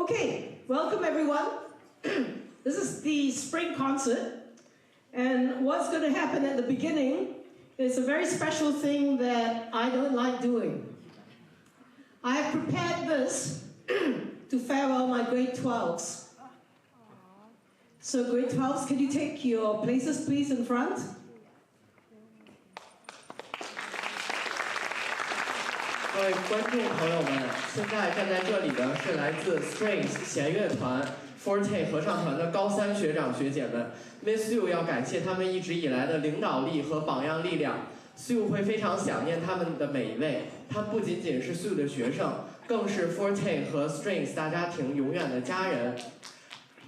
Okay, welcome everyone. This is the spring concert. And what's going to happen at the beginning is a very special thing that I don't like doing. I have prepared this to farewell my grade 12s. So grade 12s, can you take your places please in front?各位观众朋友们，现在站在这里的是来自 Strings 弦乐团、Forte 合唱团的高三学长学姐们。Miss Siew 要感谢他们一直以来的领导力和榜样力量。Siew 会非常想念他们的每一位，他不仅仅是 Siew 的学生，更是 Forte 和 Strings 大家庭永远的家人。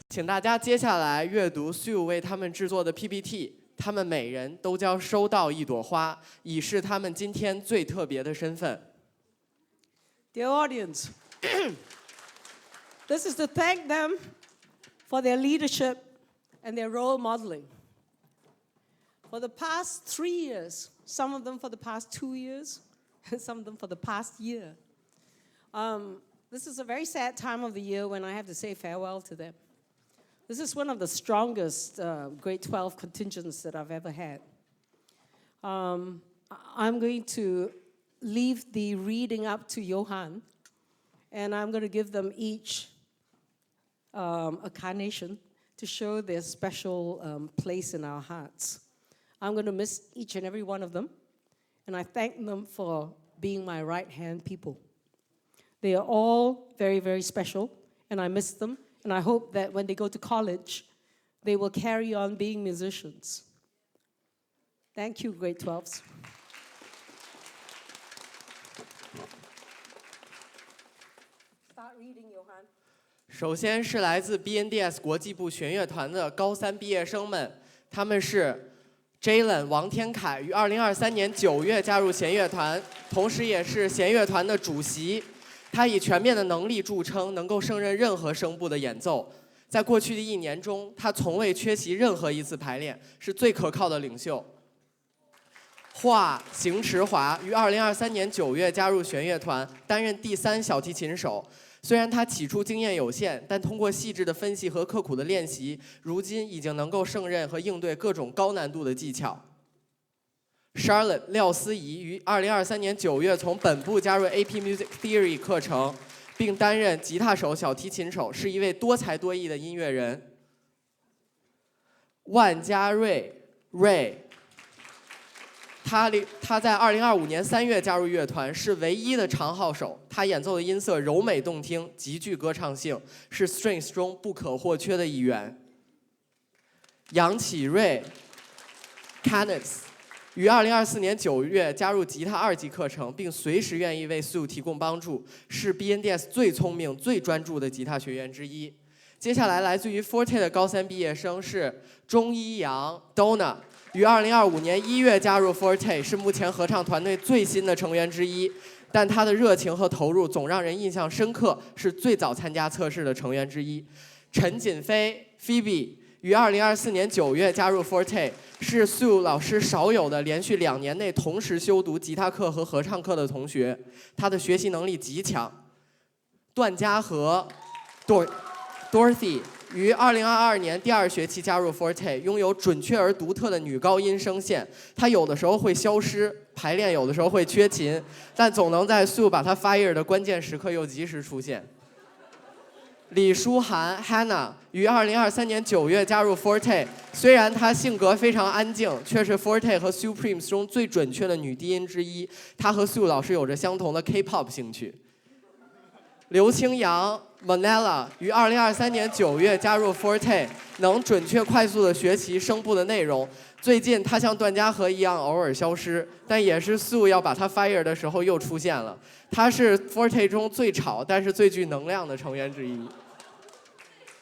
请大家接下来阅读 Siew 为他们制作的 PPT， 他们每人都将收到一朵花，以示他们今天最特别的身份。Dear audience, this is to thank them for their leadership and their role modeling. For the past 3 years, some of them for the past 2 years, and some of them for the past year. This is a very sad time of the year when I have to say farewell to them. This is one of the strongest grade 12 contingents that I've ever had. I'm going to leave the reading up to Johan, and I'm going to give them each a carnation to show their special place in our hearts. I'm going to miss each and every one of them, and I thank them for being my right-hand people. They are all very, very special, and I miss them, and I hope that when they go to college, they will carry on being musicians. Thank you, grade 12s. Reading, Johan. 首先是来自 BNDS 国际部弦乐团的高三毕业生们，他们是 Jalen 王天凯，于2023年9月加入弦乐团，同时也是弦乐团的主席。他以全面的能力著称，能够胜任任何声部的演奏。在过去的1年中，他从未缺席任何一次排练，是最可靠的领袖。邢池华于2023年9月加入弦乐团，担任第3小提琴手。虽然他起初经验有限，但通过细致的分析和刻苦的练习，如今已经能够胜任和应对各种高难度的技巧。Charlotte 廖思怡于2023年9月从本部加入 AP Music Theory 课程，并担任吉他手、小提琴手，是一位多才多艺的音乐人。万家瑞 他在2025年3月加入乐团，是唯一的长号手。他演奏的音色柔美动听，极具歌唱性，是 Strings 中不可或缺的一员。杨启瑞 Kenneth 于2024年9月加入吉他2级课程，并随时愿意为 Siew 提供帮助，是 BNDS 最聪明、最专注的吉他学员之一。接下来，来自于 Forte 的高三毕业生是钟一阳 Donna。于2025年1月加入 Forte， 是目前合唱团队最新的成员之一，但他的热情和投入总让人印象深刻，是最早参加测试的成员之一。陈锦飞 Phoebe 于2024年9月加入 Forte， 是 Siew 老师少有的连续2年内同时修读吉他课和合唱课的同学，他的学习能力极强。段嘉禾 Dorothy。于2022年第2学期加入 Forte， 拥有准确而独特的女高音声线。她有的时候会消失，排练有的时候会缺勤，但总能在 Siew 把她 fire 的关键时刻又及时出现。李舒涵 Hannah 于2023年9月加入 Forte， 虽然她性格非常安静，却是 Forte 和 Supremes 中最准确的女低音之一。她和 Siew 老师有着相同的 K-pop 兴趣。刘清扬 Manila 于2023年9月加入 Forte， 能准确快速地学习声部的内容。最近他像段嘉禾一样偶尔消失，但也是 Siew 要把他 fire 的时候又出现了。他是 Forte 中最吵但是最具能量的成员之一。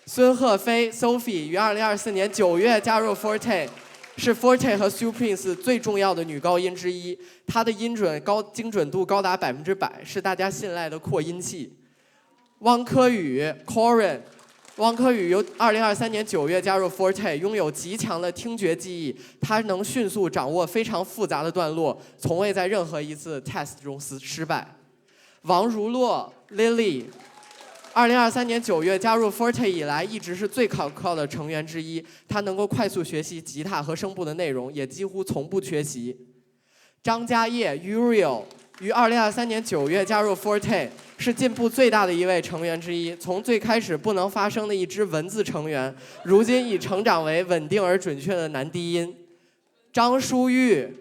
孙鹤飞 Sophie 于2024年9月加入 Forte， 是 Forte 和 Supremes 最重要的女高音之一。她的音准精准度高达100%，是大家信赖的扩音器。汪科宇 Corin， 汪科宇由2023年9月加入 Forte， 拥有极强的听觉记忆，他能迅速掌握非常复杂的段落，从未在任何一次 test 中失败。王如洛 Lily 2023年9月加入 Forte 以来，一直是最可靠的成员之一。他能够快速学习吉他和声部的内容，也几乎从不缺席。张家业 Uriel 于2023年9月加入 Forte， 是进步最大的一位成员之一。从最开始不能发声的一支文字成员，如今已成长为稳定而准确的男低音。张书玉。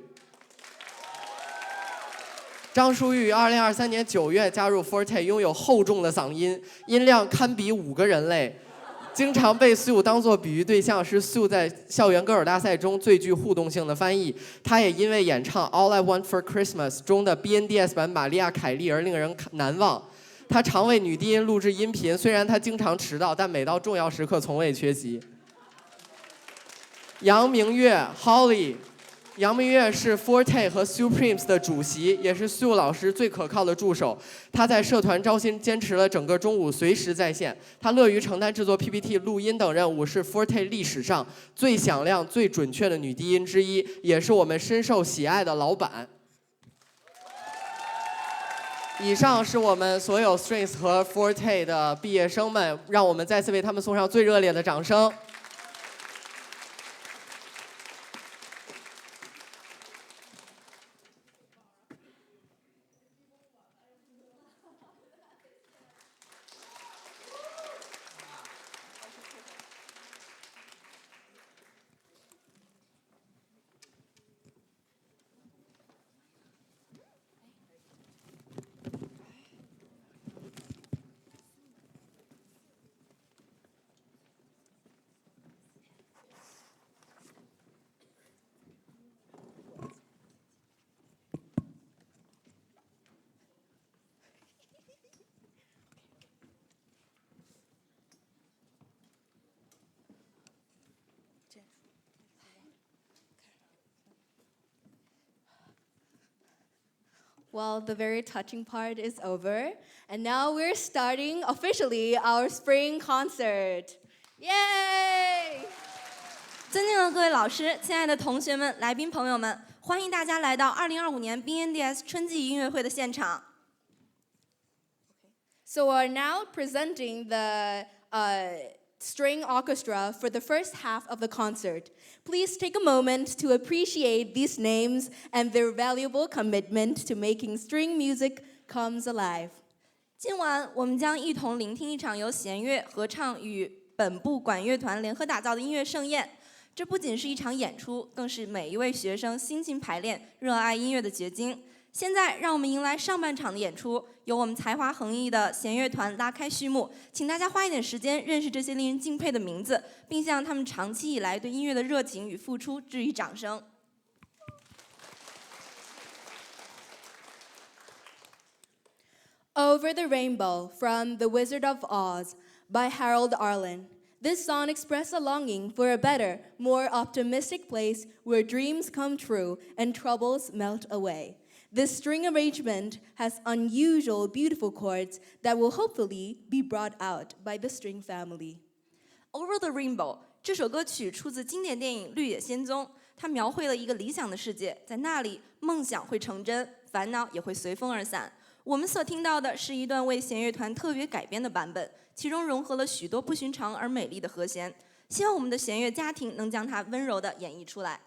张书玉于2023年9月加入 Forte， 拥有厚重的嗓音，音量堪比5个人类，经常被 Siew 当作比喻对象，是 Siew 在校园歌手大赛中最具互动性的翻译。他也因为演唱《All I Want for Christmas》中的 BNDS 版玛丽亚·凯莉而令人难忘。他常为女低音录制音频，虽然他经常迟到，但每到重要时刻从未缺席。杨明月 Holly。杨明月是 Forte 和 Supremes 的主席，也是 Siew 老师最可靠的助手。他在社团招新坚持了整个中午，随时在线。他乐于承担制作 PPT、录音等任务，是 Forte 历史上最响亮、最准确的女低音之一，也是我们深受喜爱的老板。以上是我们所有 Strings 和 Forte 的毕业生们，让我们再次为他们送上最热烈的掌声。Well, the very touching part is over, and now we're starting officially our spring concert. Yay! 尊敬的各位老师、亲爱的同学们、来宾朋友们，欢迎大家来到2025年 BNDS 春季音乐会的现场。So we're now presenting the string orchestra for the first half of the concert. Please take a moment to appreciate these names and their valuable commitment to making string music comes alive. 今晚我们将一同聆听一场由弦乐、合唱与本部管乐团联合打造的音乐盛宴。这不仅是一场演出，更是每一位学生辛勤排练、热爱音乐的结晶。现在，让我们迎来上半场的演出，由我们才华横溢的弦乐团拉开序幕。请大家花一点时间认识这些令人敬佩的名字，并向他们长期以来对音乐的热情与付出致以掌声。Over the Rainbow from The Wizard of Oz by Harold Arlen. This song expresses a longing for a better, more optimistic place where dreams come true and troubles melt away. This string arrangement has unusual, beautiful chords that will hopefully be brought out by the string family. Over the Rainbow 这首歌曲出自经典电影《绿野仙踪》，它描绘了一个理想的世界，在那里梦想会成真，烦恼也会随风而散。我们所听到的是一段为弦乐团特别改编的版本，其中融合了许多不寻常而美丽的和弦。希望我们的弦乐家庭能将它温柔地演绎出来。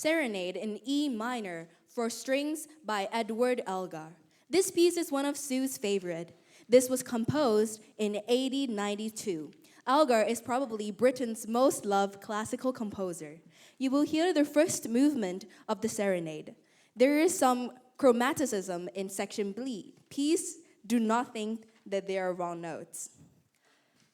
Serenade in E minor for strings by Edward Elgar. This piece is one of Siew's favorite. This was composed in 1892. Elgar is probably Britain's most loved classical composer. You will hear the first movement of the Serenade. There is some chromaticism in section B. Please do not think that they are wrong notes.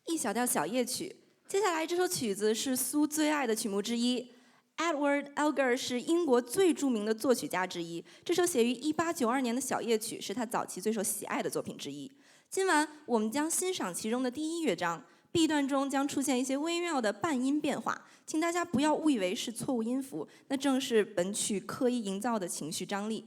E小调小夜曲，接下来这首曲子是苏最爱的曲目之一。Edward Elgar 是英国最著名的作曲家之一，这首写于1892年的小夜曲是他早期最受喜爱的作品之一。今晚我们将欣赏其中的第一乐章 ，B 段中将出现一些微妙的半音变化，请大家不要误以为是错误音符，那正是本曲刻意营造的情绪张力。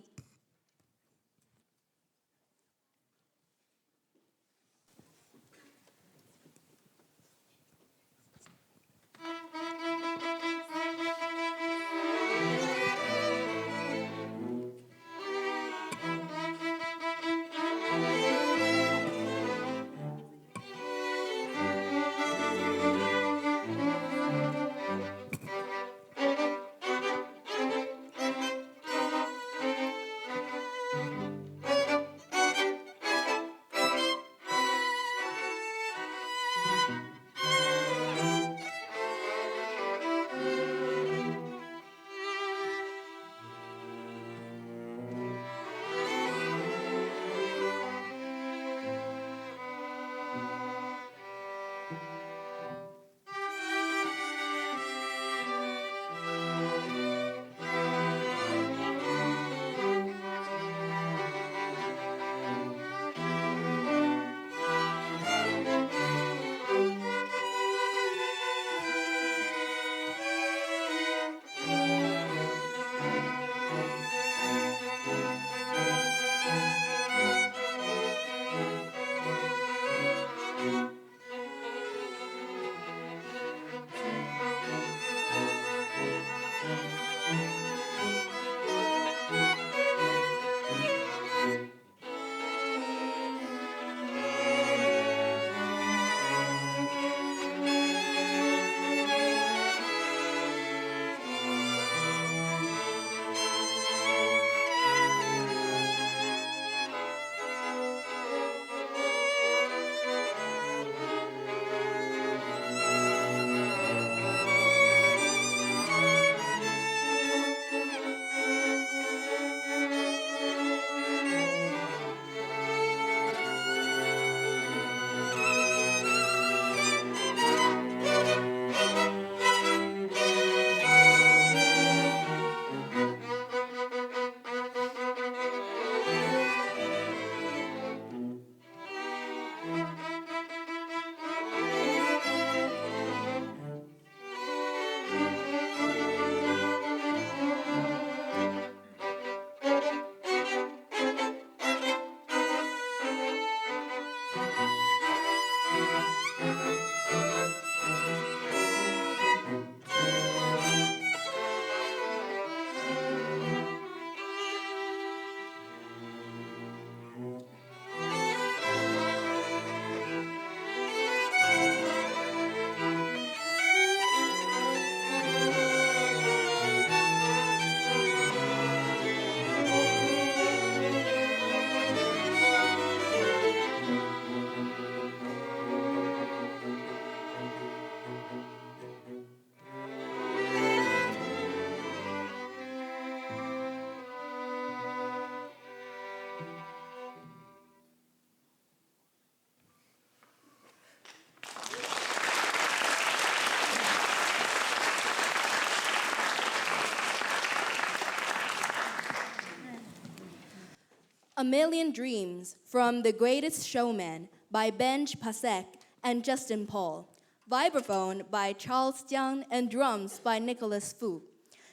A Million Dreams from The Greatest Showman by Ben Pasek and Justin Paul. Vibraphone by Charles Zhang and drums by Nicholas Fu.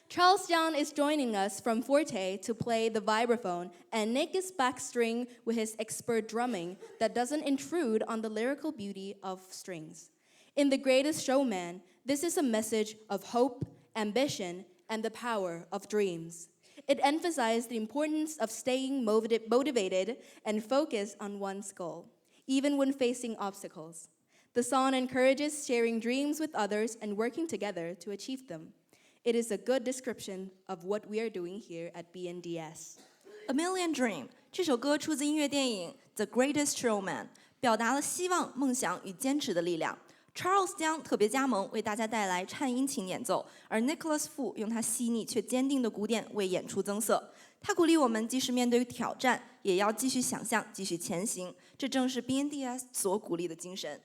Charles Zhang is joining us from Forte to play the vibraphone, and Nick is backstring with his expert drumming that doesn't intrude on the lyrical beauty of strings. In The Greatest Showman, this is a message of hope, ambition, and the power of dreams. It emphasized the importance of staying motivated and focused on one's goal, even when facing obstacles. The song encourages sharing dreams with others and working together to achieve them. It is a good description of what we are doing here at BNDS. A Million Dream 这首歌出自音乐电影《The Greatest Showman》，表达了希望、梦想与坚持的力量。Charles 将特别加盟，为大家带来颤音琴演奏，而 Nicholas Fu 用他细腻却坚定的鼓点为演出增色。他鼓励我们，即使面对挑战，也要继续想象，继续前行。这正是 BNDS 所鼓励的精神。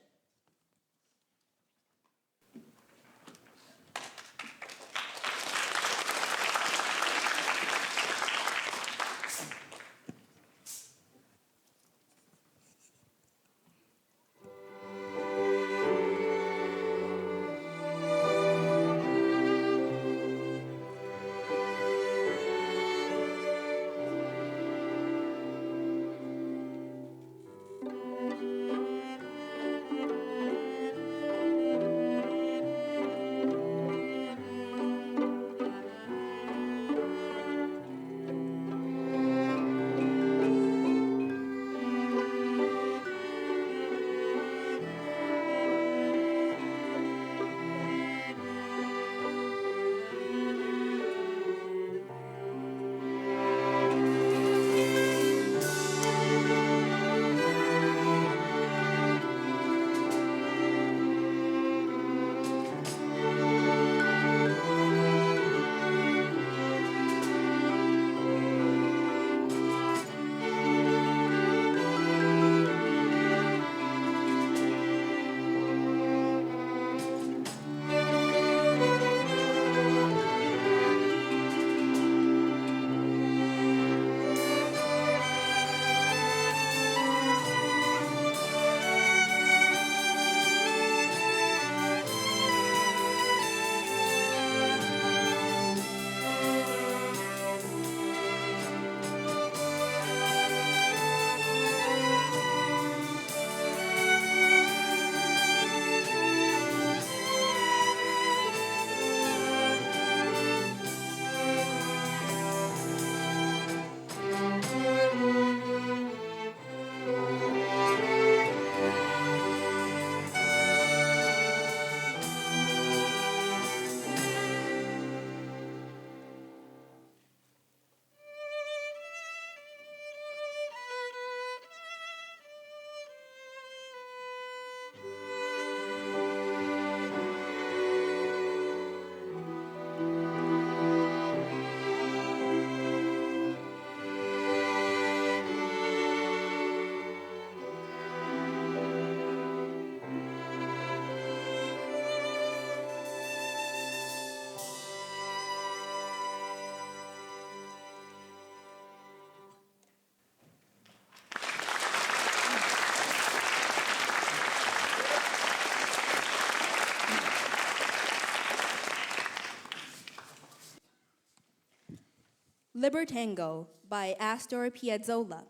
Libertango by Astor Piazzolla.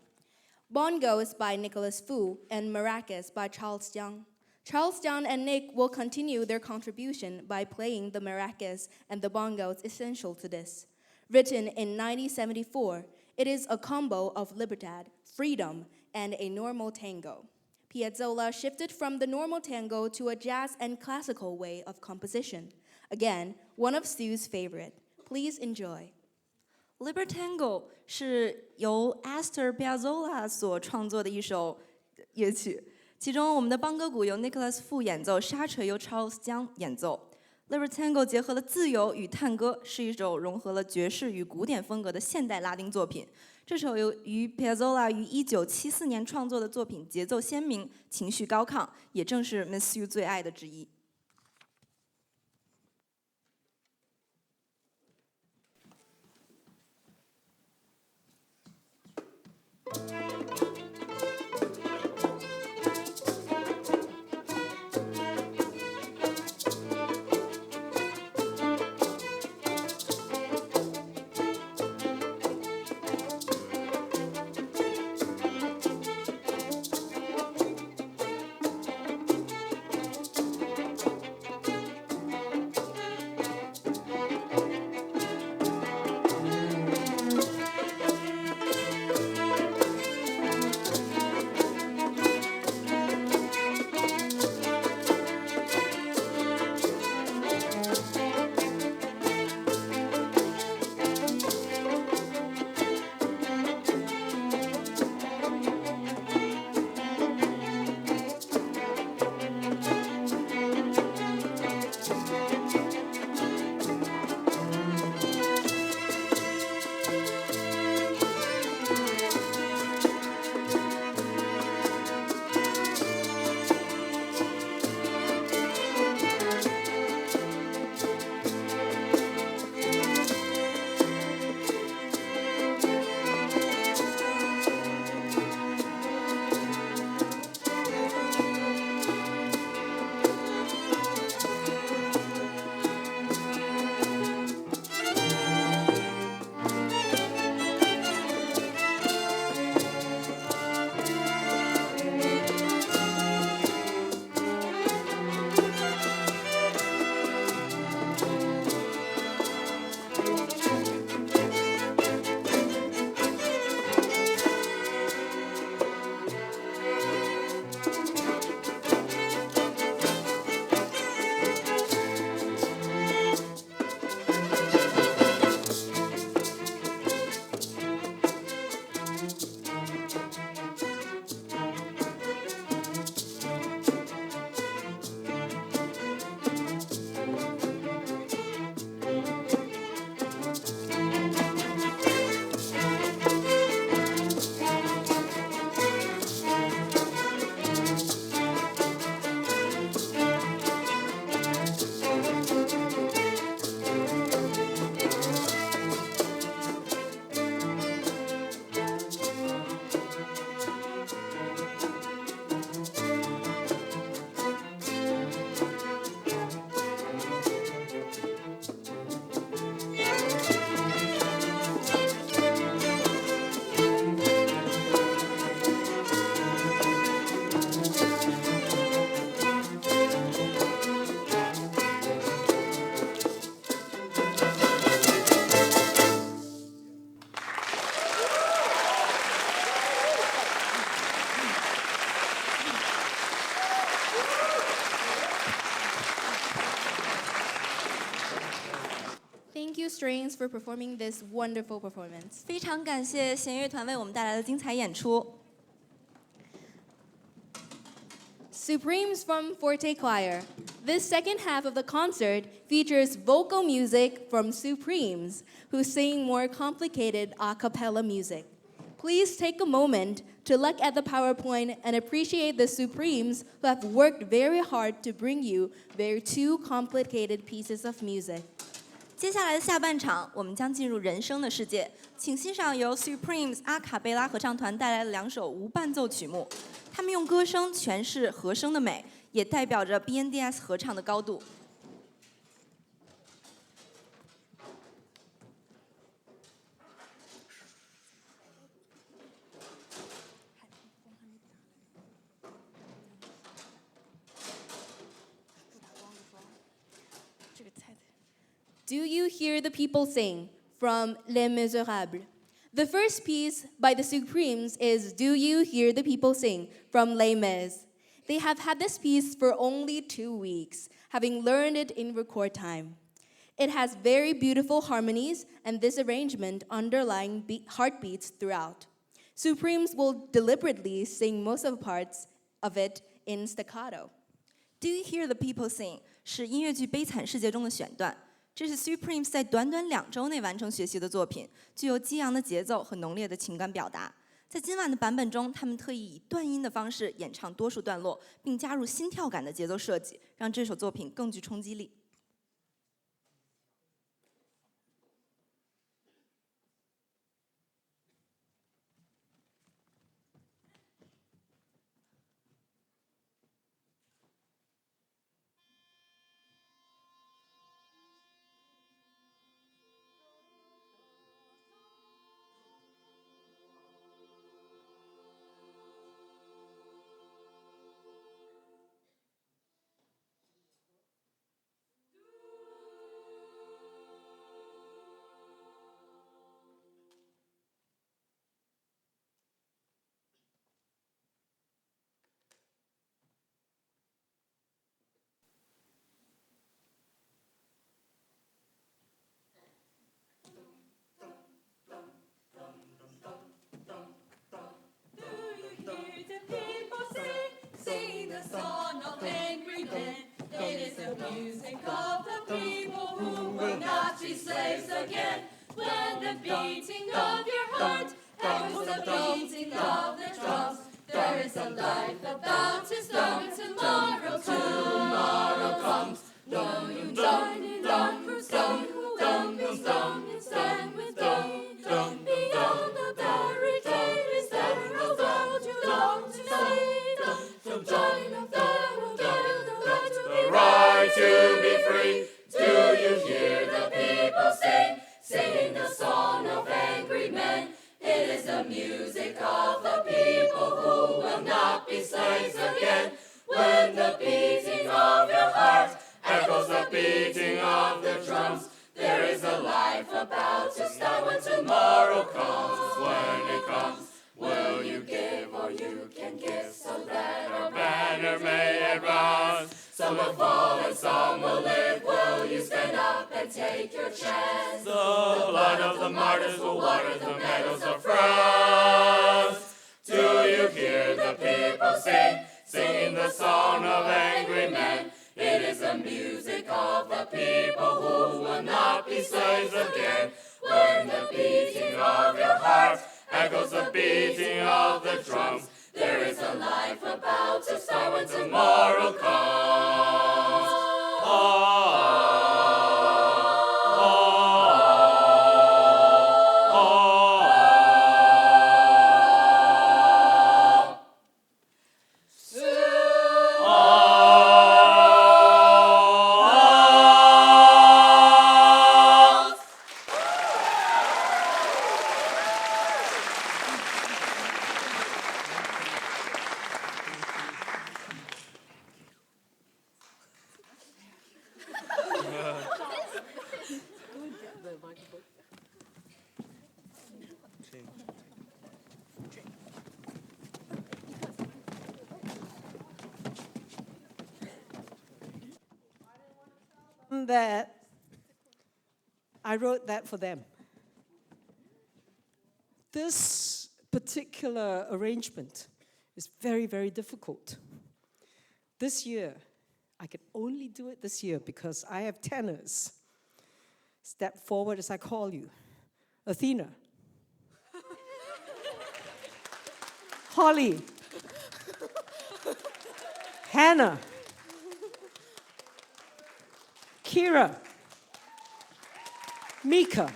Bongos by Nicholas Fu and maracas by Charles Zhang. Charles Zhang and Nick will continue their contribution by playing the maracas and the bongos essential to this. Written in 1974, it is a combo of libertad, freedom, and a normal tango. Piazzolla shifted from the normal tango to a jazz and classical way of composition. Again, one of Siew's favorite. Please enjoy. Libertango 是由 Astor Piazzolla 所创作的一首乐曲，其中我们的邦哥鼓由 Nicholas Fu 演奏，沙锤由 Charles Zhang 演奏。Libertango 结合了自由与探戈，是一首融合了爵士与古典风格的现代拉丁作品。这首由于 Piazzolla 于1974年创作的作品，节奏鲜明，情绪高亢，也正是 Miss Siew 最爱的之一。Strings for performing this wonderful performance. 非常感谢弦乐团为我们带来的精彩演出。 Supremes from Forte Choir. This second half of the concert features vocal music from Supremes, who sing more complicated a cappella music. Please take a moment to look at the PowerPoint and appreciate the Supremes who have worked very hard to bring you their two complicated pieces of music. 接下来的下半场，我们将进入人声的世界，请欣赏由 Supremes 阿卡贝拉合唱团带来的2首无伴奏曲目。他们用歌声诠释和声的美，也代表着 BNDS 合唱的高度。Do you hear the people sing from Les Miserables? The first piece by the Supremes is Do You Hear the People Sing from Les Mis. They have had this piece for only 2 weeks, having learned it in record time. It has very beautiful harmonies and this arrangement underlying heartbeats throughout. Supremes will deliberately sing most of the parts of it in staccato. Do You Hear the People Sing 是音乐剧《悲惨世界》中的选段。这是 Supremes 在短短2周内完成学习的作品，具有激昂的节奏和浓烈的情感表达。在今晚的版本中，他们特意以断音的方式演唱多数段落，并加入心跳感的节奏设计，让这首作品更具冲击力。music of the people who will not be slaves again. When the beating of your heart echoes the beating of the drums, there is a life about to start. Tomorrow comes. No, you join in our crusade. Don't be strong and stand with me. Beyond the barricade, is there a world you long to see? Join the fire, will give you the right to be free. Do you hear the people sing, singing the song of angry men? It is the music of the people who will not be slaves again. When the beating of your heart echoes the beating of the drums, there is a life about to start. When tomorrow comes, when it comes, will you give or you can give, so that our banner may advance? Some will fall and some will live. Will you stand up and take your chance? The blood of the martyrs will water the meadows of France. Do you hear the people sing, singing the song of angry men? It is the music of the people who will not be slaves again. When the beating of your heart echoes the beating of the drums, there is a life about to start when tomorrow comes. That I wrote that for them. This particular arrangement is very, very difficult. This year, I can only do it this year because I have tenors. Step forward as I call you. Athena. Holly. Hannah. Kira. Mika.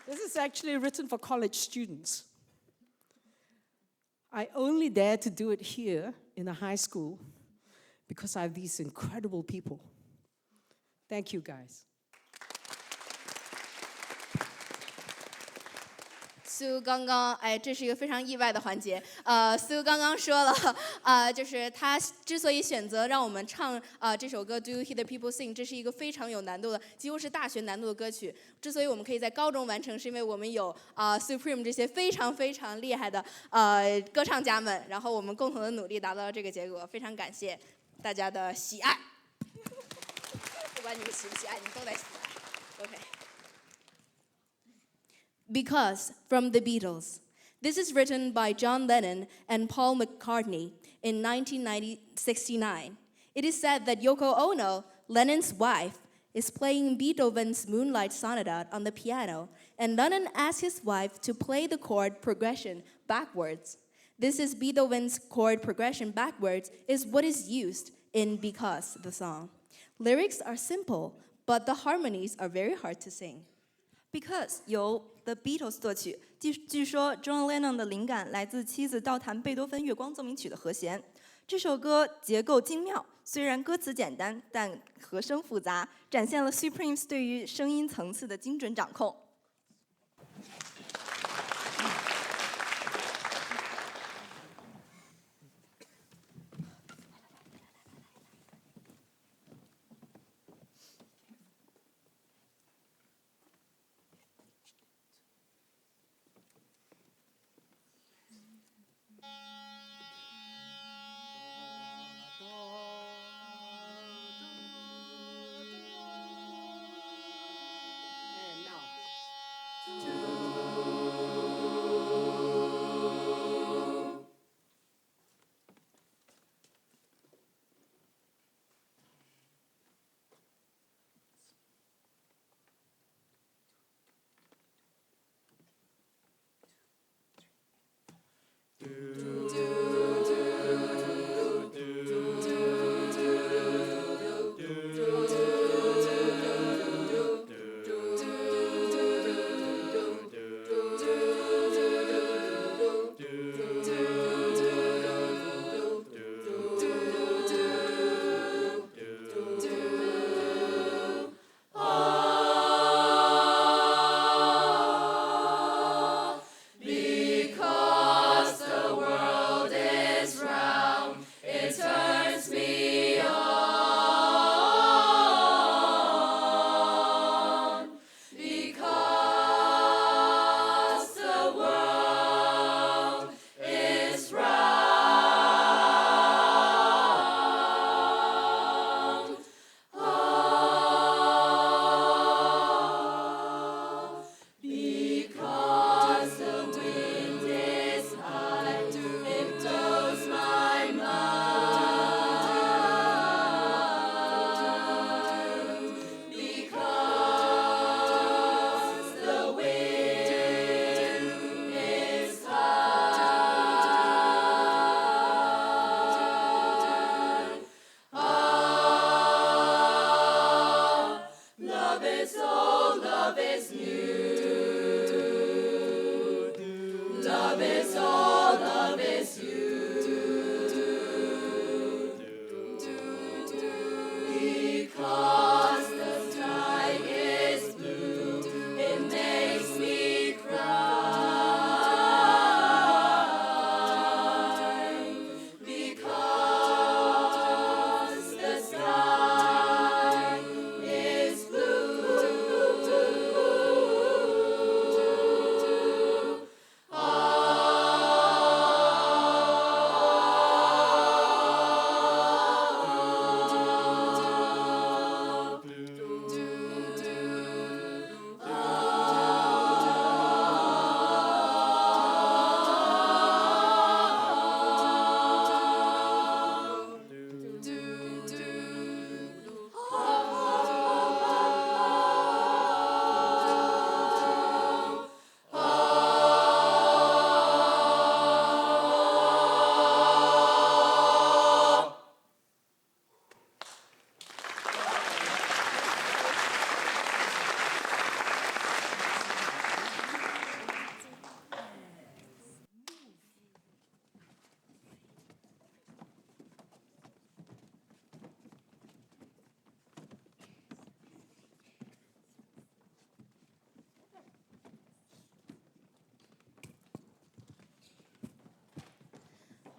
This is actually written for college students. I only dare to do it here in a high school because I have these incredible people. Thank you, guys. Sue 刚刚，这是一个非常意外的环节。Sue 刚刚说了，就是他之所以选择让我们唱这首歌《Do You Hear the People Sing》，这是一个非常有难度的，几乎是大学难度的歌曲。之所以我们可以在高中完成，是因为我们有Supreme 这些非常非常厉害的歌唱家们，然后我们共同的努力达到了这个结果。非常感谢大家的喜爱，不管你们喜不喜爱，你们都在喜爱。OK。Because from the Beatles. This is written by John Lennon and Paul McCartney in 1969. It is said that Yoko Ono, Lennon's wife, is playing Beethoven's Moonlight Sonata on the piano, and Lennon asked his wife to play the chord progression backwards. This is Beethoven's chord progression backwards is what is used in Because, the song. Lyrics are simple, but the harmonies are very hard to sing. Because 由 The Beatles 作曲，据说 John Lennon 的灵感来自妻子倒弹贝多芬《月光奏鸣曲》的和弦。这首歌结构精妙，虽然歌词简单，但和声复杂，展现了 Supremes 对于声音层次的精准掌控。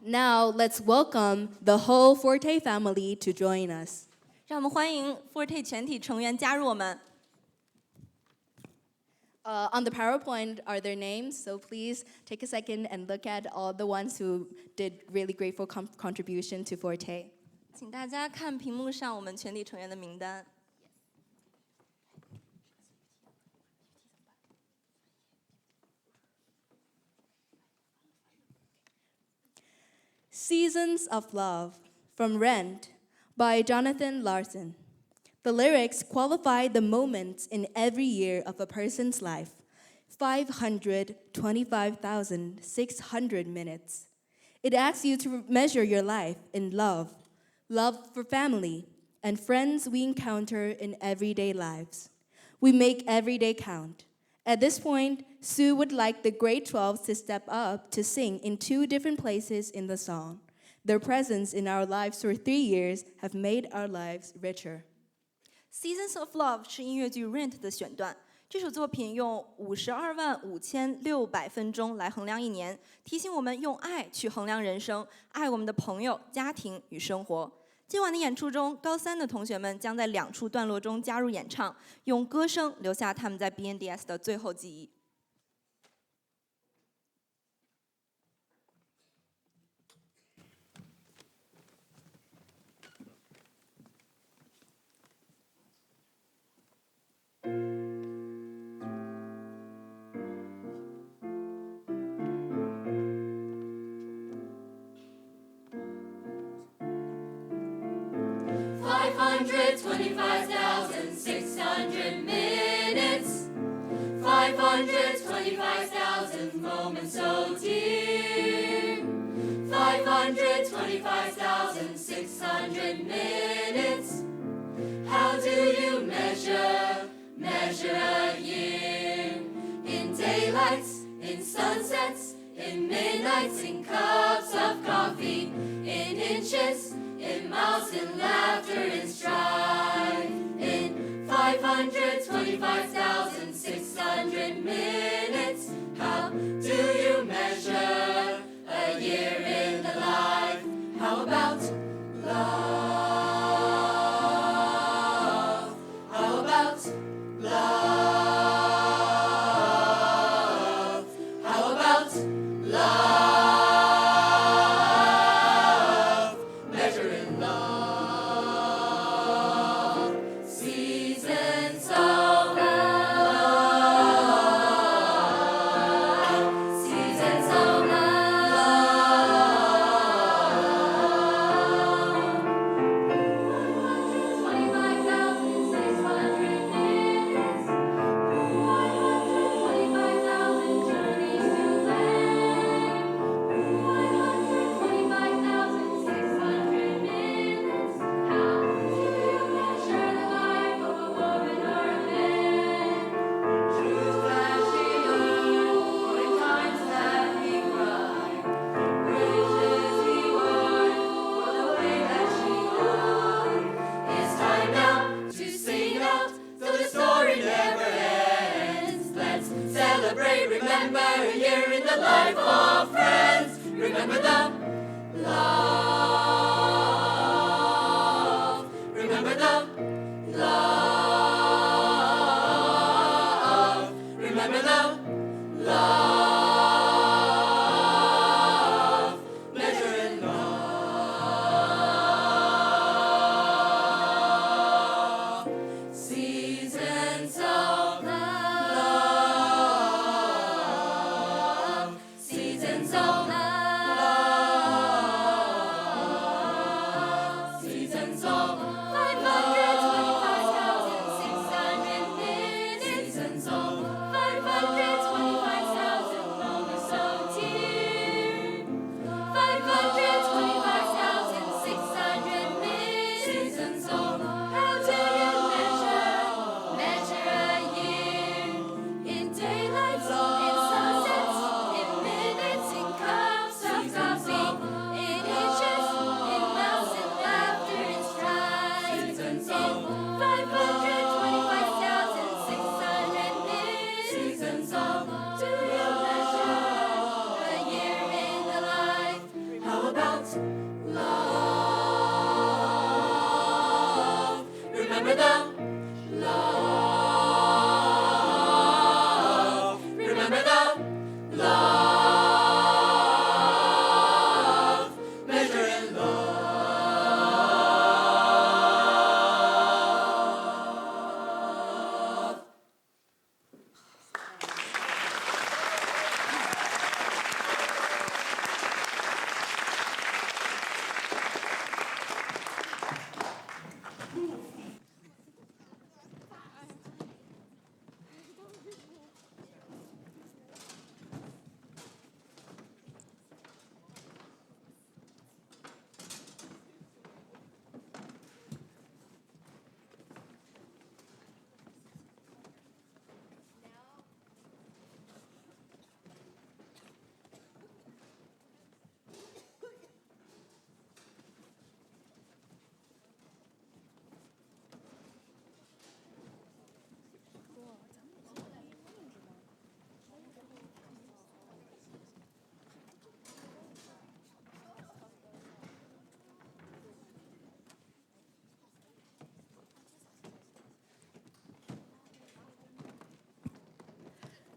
Now let's welcome the whole Forte family to join us. 让我们欢迎 Forte 全体成员加入我们。On the PowerPoint are their names, so please take a second and look at all the ones who did really grateful contribution to Forte. 请大家看屏幕上我们全体成员的名单。Seasons of Love from Rent by Jonathan Larson. The lyrics qualify the moments in every year of a person's life, 525,600 minutes. It asks you to measure your life in love, love for family, and friends we encounter in everyday lives. We make every day count. At this point, Sue would like the grade 12s to step up to sing in 2 different places in the song. Their presence in our lives for 3 years have made our lives richer. Seasons of Love 是音乐剧 Rent 的选段。这首作品用525600分钟来衡量一年，提醒我们用爱去衡量人生，爱我们的朋友、家庭与生活。今晚的演出中，高3的同学们将在2处段落中加入演唱，用歌声留下他们在 BNDS 的最后记忆。525,600 minutes, 525,000 moments so dear, 525,600 minutes. How do you measure a year? In daylights, in sunsets, in midnights, in cups of coffee, in inches, in miles, in laughter, in strife, in 525,600 minutes. How do you measure a year in the life? How about love? How about love? How about love? Remember a year in the life of friends. Remember the love. Remember the love. Remember the love. Measure in love. Seasons of love. Seasons of love.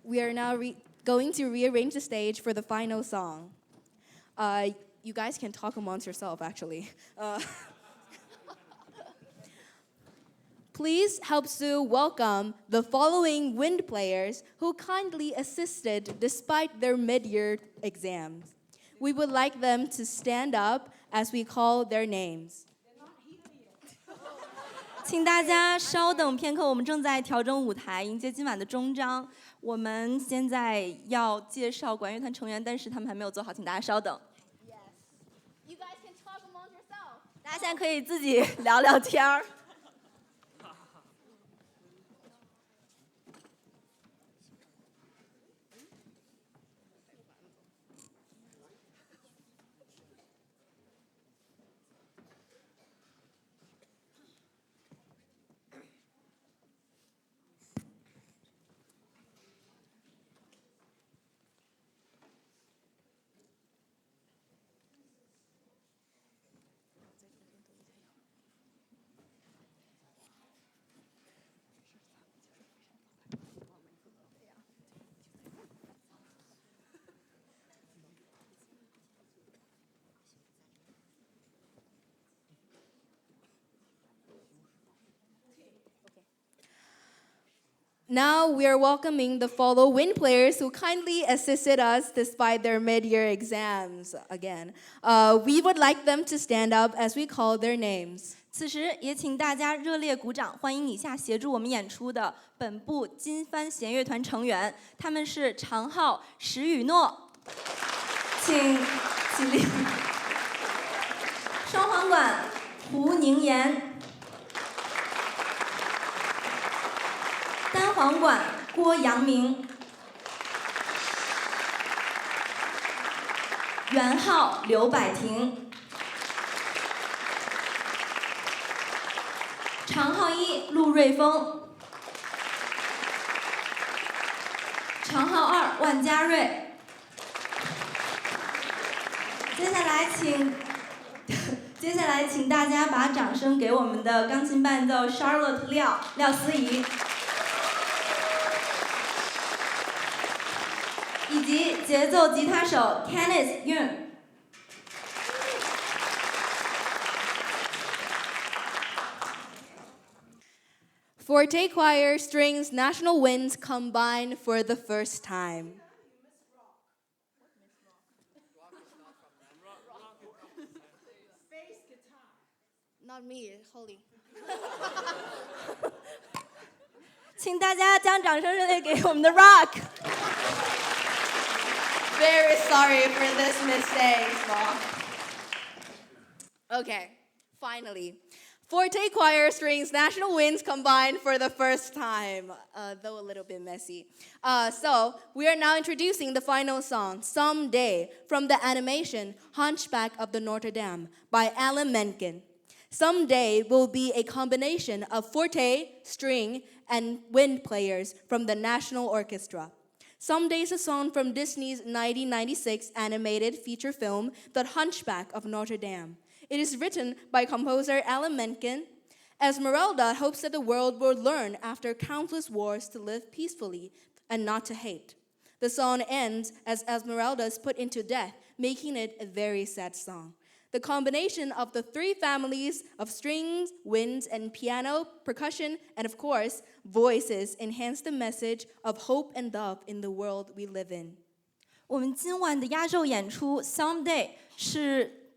we are now going to rearrange the stage for the final song. You guys can talk amongst yourself, actually. Please help Sue welcome the following wind players who kindly assisted despite their mid-year exams. We would like them to stand up as we call their names. 请大家稍等片刻，我们正在调整舞台，迎接今晚的终章。我们现在要介绍管乐团成员，但是他们还没有做好，请大家稍等。You guys can talk among yourselves. 大家现在可以自己聊聊天儿。Now we are welcoming the follow wind players who kindly assisted us despite their mid-year exams again. We would like them to stand up as we call their names. 此时也请大家热烈鼓掌，欢迎以下协助我们演出的本部金帆弦乐团成员，他们是长号石宇诺，请立。双簧管胡宁岩，单簧管郭阳明，圆号刘百婷。长号1陆瑞峰，长号2万家瑞。接下来请大家把掌声给我们的钢琴伴奏 Charlotte 廖思怡，以及节奏吉他手 Kenneth Yun。Forte choir, strings, national winds combined for the first time. Not me, holy. 请大家将掌声热烈给我们的 Rock。 Very sorry for this mistake, Mom. Okay, finally. Forte choir, strings, national winds combined for the first time, though a little bit messy. So we are now introducing the final song, Someday, from the animation Hunchback of the Notre Dame by Alan Menken. Someday will be a combination of forte, string, and wind players from the National Orchestra. Someday is a song from Disney's 1996 animated feature film, The Hunchback of Notre Dame. It is written by composer Alan Menken. Esmeralda hopes that the world will learn after countless wars to live peacefully and not to hate. The song ends as Esmeralda is put into death, making it a very sad song. The combination of the three families of strings, winds, and piano, percussion, and of course, voices enhance the message of hope and love in the world we live in. 我们今晚的压轴演出 Someday 是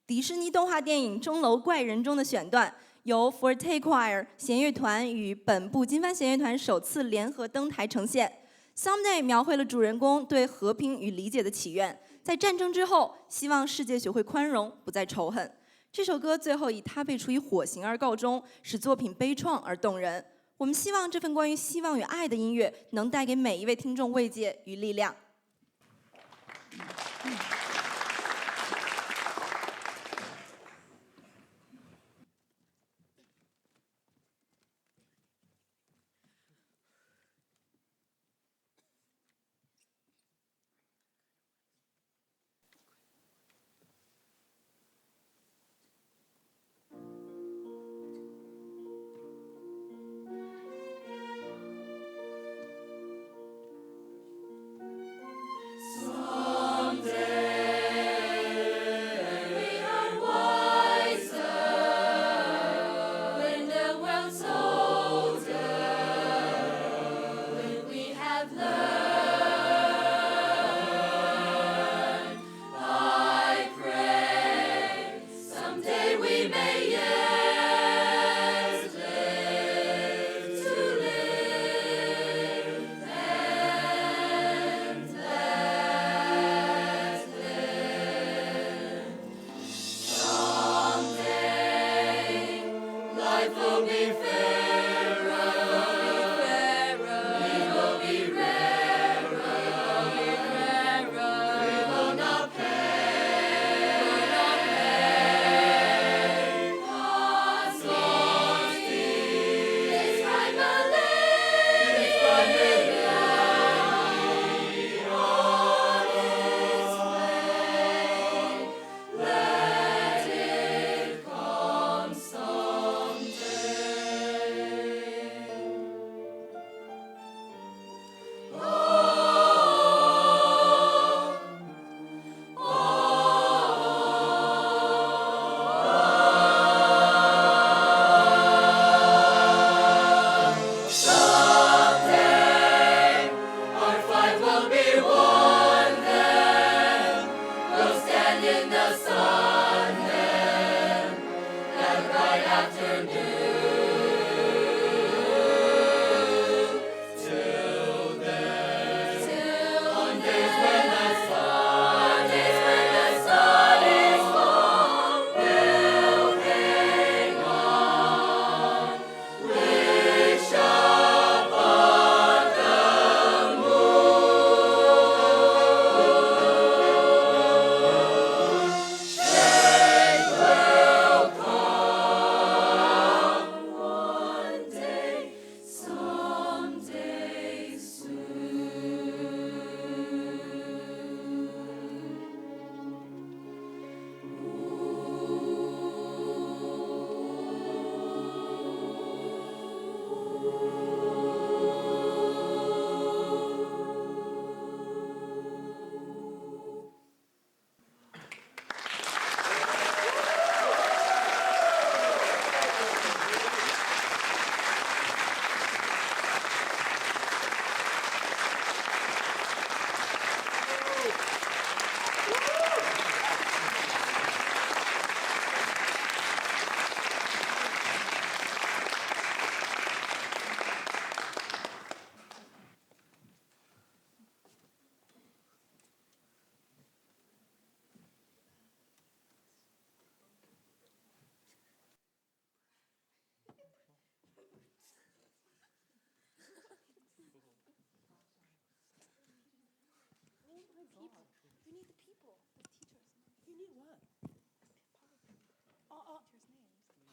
迪士尼动画电影《钟楼怪人》中的选段，由 Forte Choir 弦乐团与本部金帆弦乐团首次联合登台呈现。Someday 描绘了主人公对和平与理解的祈愿，在战争之后，希望世界学会宽容，不再仇恨。这首歌最后以他被处以火刑而告终，使作品悲怆而动人。我们希望这份关于希望与爱的音乐能带给每一位听众慰藉与力量。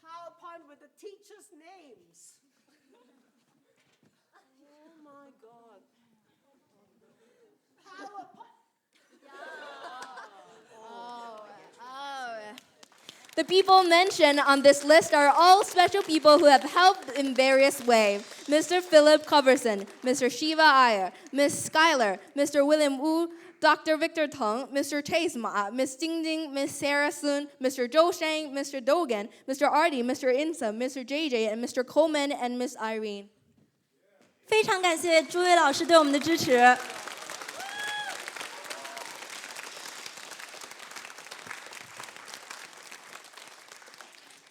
PowerPoint with the teachers' names. Oh my God. PowerPoint. The people mentioned on this list are all special people who have helped in various ways. Mr. Philip Coverson, Mr. Shiva Iyer, Miss Schuyler, Mr. William Wu, Dr. Victor Teng, Mr. Chase Ma, Miss Jing Jing, Miss Sarah Sun, Mr. Zhou Shang, Mr. Dogan, Mr. Artie, Mr. Insa, Mr. JJ, and Mr. Coleman and Miss Irene. 非常感谢诸位老师对我们的支持。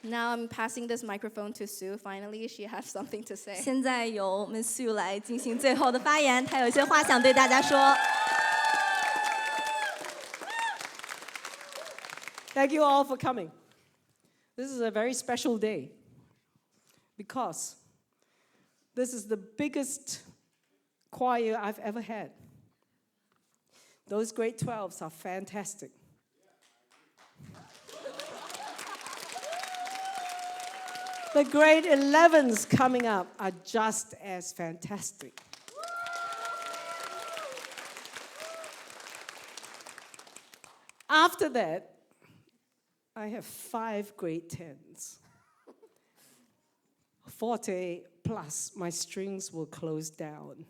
Now I'm passing this microphone to Sue. Finally, she has something to say. 现在由 Miss Siew 来进行最后的发言，她有一些话想对大家说。 Thank you all for coming. This is a very special day because this is the biggest choir I've ever had. Those grade 12s are fantastic. The grade 11s coming up are just as fantastic. After that, I have 5 grade 10s. Forte plus my strings will close down.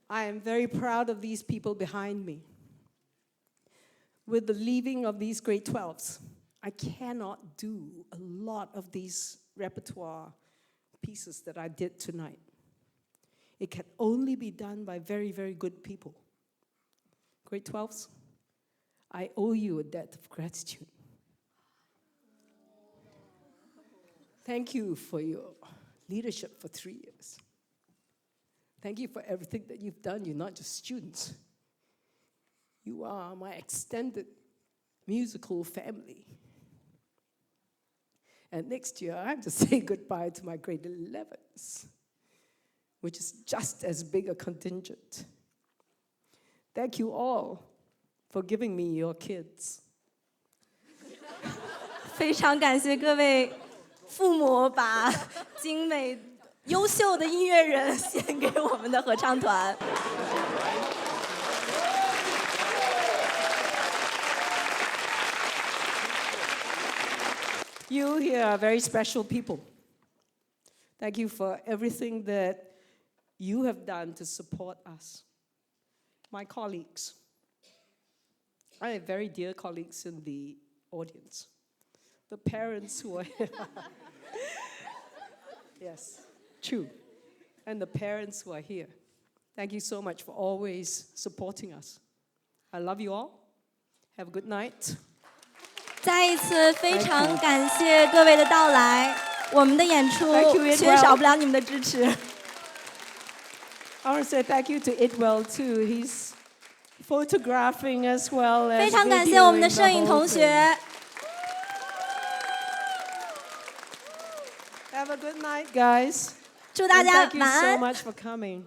I am very proud of these people behind me. With the leaving of these grade 12s, I cannot do a lot of these repertoire pieces that I did tonight. It can only be done by very, very good people. Grade 12s, I owe you a debt of gratitude. Thank you for your leadership for 3 years. Thank you for everything that you've done. You're not just students. You are my extended musical family. And next year, I have to say goodbye to my grade 11s, which is just as big a contingent. Thank you all for giving me your kids. 非常感谢各位父母把精美、优秀的音乐人献给我们的合唱团。 You here are very special people. Thank you for everything that you have done to support us. My colleagues. I have very dear colleagues in the audience. The parents who are here. Yes, true. And the parents who are here. Thank you so much for always supporting us. I love you all. Have a good night. 再一次非常感谢各位的到来，我们的演出 Thank you, Itwell. 缺少不了你们的支持。 I want to say thank you to Itwell too. He's photographing as well as 非常感谢我们的摄影同 videoing the whole 学。 thing. Have a good night, guys. 祝大 And 家 thank you 晚 so 安。 much for coming.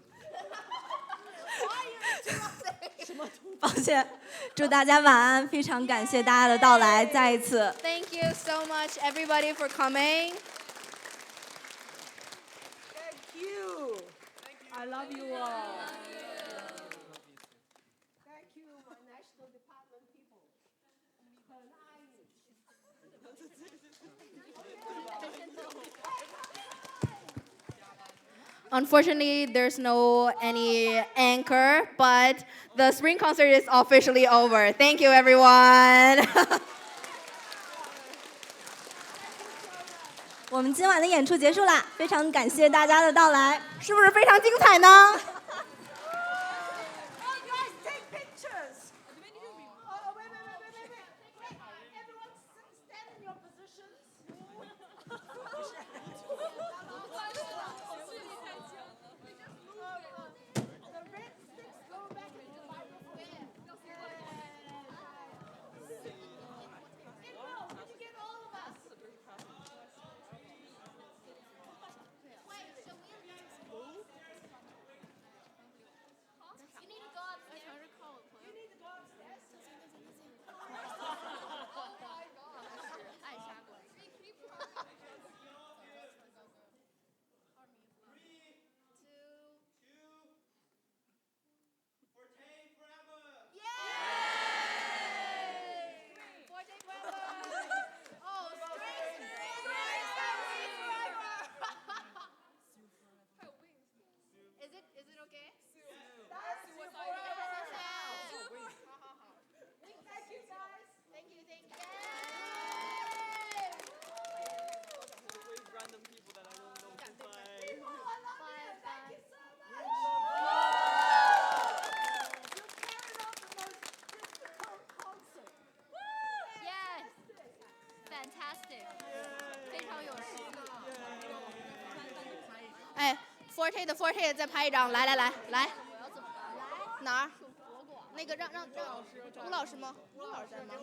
抱歉，祝大家晚安，非常感谢大家的到来，再一次。 Thank you so much, everybody, for coming. Thank you. I love you all. Thank you, my national department people. Unfortunately, there's no any anchor, but the spring concert is officially over. Thank you, everyone. 我们今晚的演出结束啦，非常感谢大家的到来，是不是非常精彩呢？ 哎，Forte 的 Forte 再拍一张，来，哪儿？那个让吴老师吗？吴老师在吗？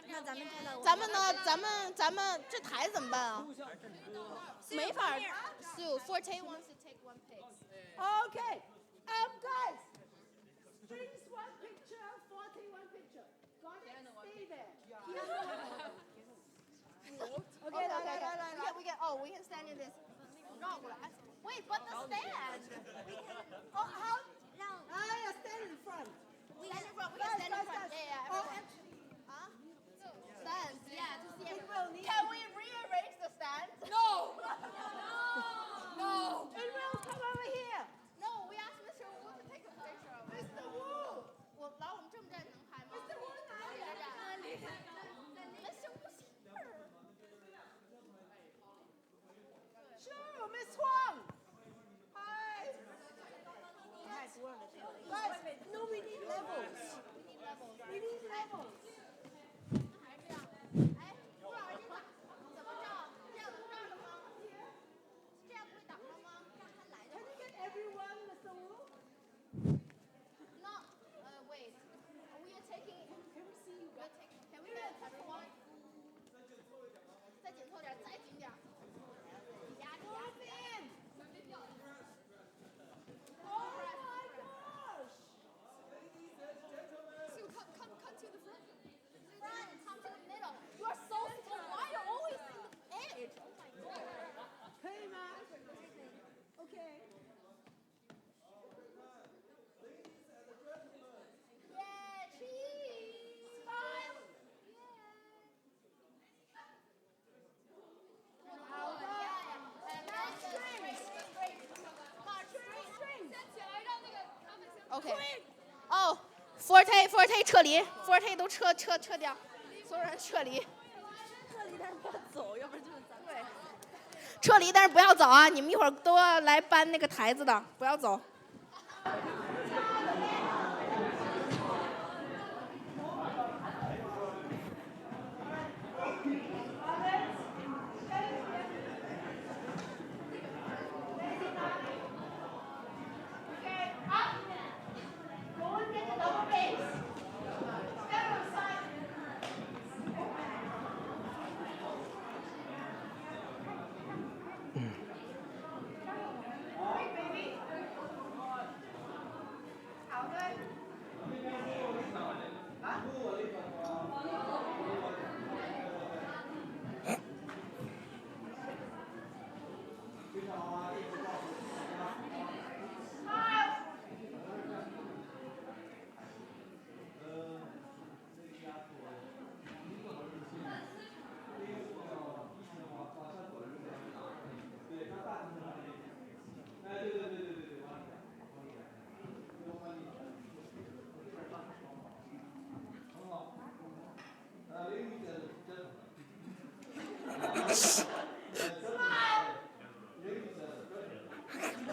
那咱们这个，咱们呢？咱们这台怎么办啊？没法。Sue, Forte wants to take one pic. Okay. Guys. Strings one picture, 40 one picture. Got it? Stay there. Okay, 来 we can we can stand in this. 绕过来。Wait, but the stand. Oh, how? Stand in front. We can stand in front. We can stand in front. Yeah, everyone. Stand. Yeah, to see everyone. Can we rearrange the stand? No! No! It will come over here. No, we asked Mr. Wu to take a picture of it. Mr. Wu. 我们这么站能拍吗 Mr. Wu 哪里？ Mr. Wu's here. Sure, Miss Huang. Hi. Guys, no, we need levels. We need levels. 哎，不好意思，怎么照？这样能照着吗？这样不会挡着吗？让他来就 Can you get everyone, Mr. Wu? No, wait. We are taking. Can we see you? Can we get everyone? 再紧凑点，再紧点。压着压着。 Oh my gosh. Sue, come to the front. Front, come to the middle. You are so slow. Why are you always in the edge? Oh my god. 可以吗？ Okay. Yeah, cheese. Smile. OK， 哦，Forte 撤离 ，Forte 都撤掉，所有人撤离。撤离，但是不要走，要不然就是咱们。对，撤离，但是不要走啊！你们一会儿都要来搬那个台子的，不要走。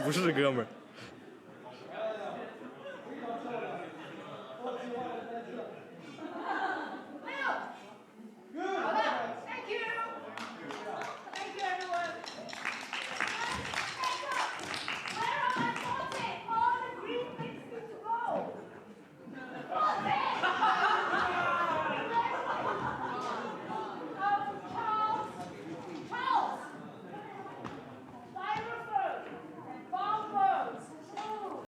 不是哥们儿。